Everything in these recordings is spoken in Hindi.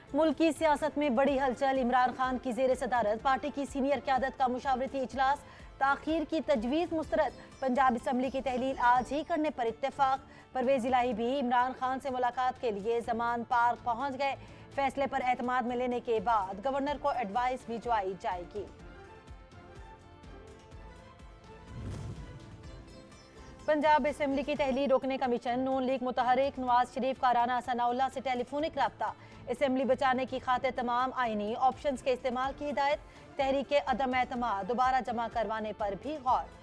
मुल्क की सियासत में बड़ी हलचल। इमरान खान की जेर सदारत पार्टी की सीनियर क़यादत का मुशावरती इजलास, ताखीर की तजवीज़ मुस्तरद। पंजाब असम्बली की तहलील आज ही करने पर इत्तेफाक। परवेज इलाही भी इमरान खान से मुलाकात के लिए जमान पार्क पहुंच गए। फैसले पर एतमाद में लेने के बाद गवर्नर को एडवाइस भिजवाई जाएगी। पंजाब असम्बली की तहलील रोकने का मिशन। नून लीग मुतहरिक नवाज शरीफ का राना सनाउल्लाह से टेलीफोनिक रब्ता। असम्बली बचाने की खातिर तमाम आईनी ऑप्शंस के इस्तेमाल की हिदायत। तहरीक अदम एतमाद दोबारा जमा करवाने पर भी गौर।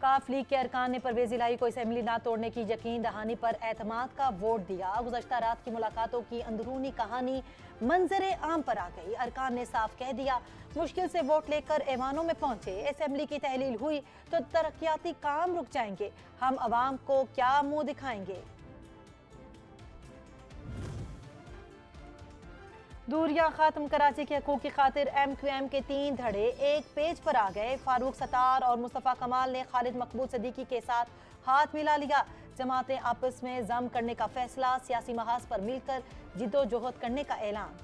काफ लीग के अरकान ने परवेज इलाही को असम्बली ना तोड़ने की यकीन दहानी पर एतमाद का वोट दिया। गुज़श्ता रात की मुलाकातों की अंदरूनी कहानी मंजरे आम पर आ गई। अरकान ने साफ कह दिया, मुश्किल से वोट लेकर ऐवानों में पहुंचे। असम्बली की तहलील हुई तो तरक्याती काम रुक जाएंगे। हम अवाम को क्या मुंह दिखाएंगे। दूरियां खत्म। कराची के हकूक की खातिर MQM के 3 धड़े एक पेज पर आ गए। फारूक सत्तार और मुस्तफ़ा कमाल ने खालिद मकबूल सदीकी के साथ हाथ मिला लिया। जमातें आपस में जम करने का फैसला। सियासी महाज पर मिलकर जिद्दोजहद करने का ऐलान।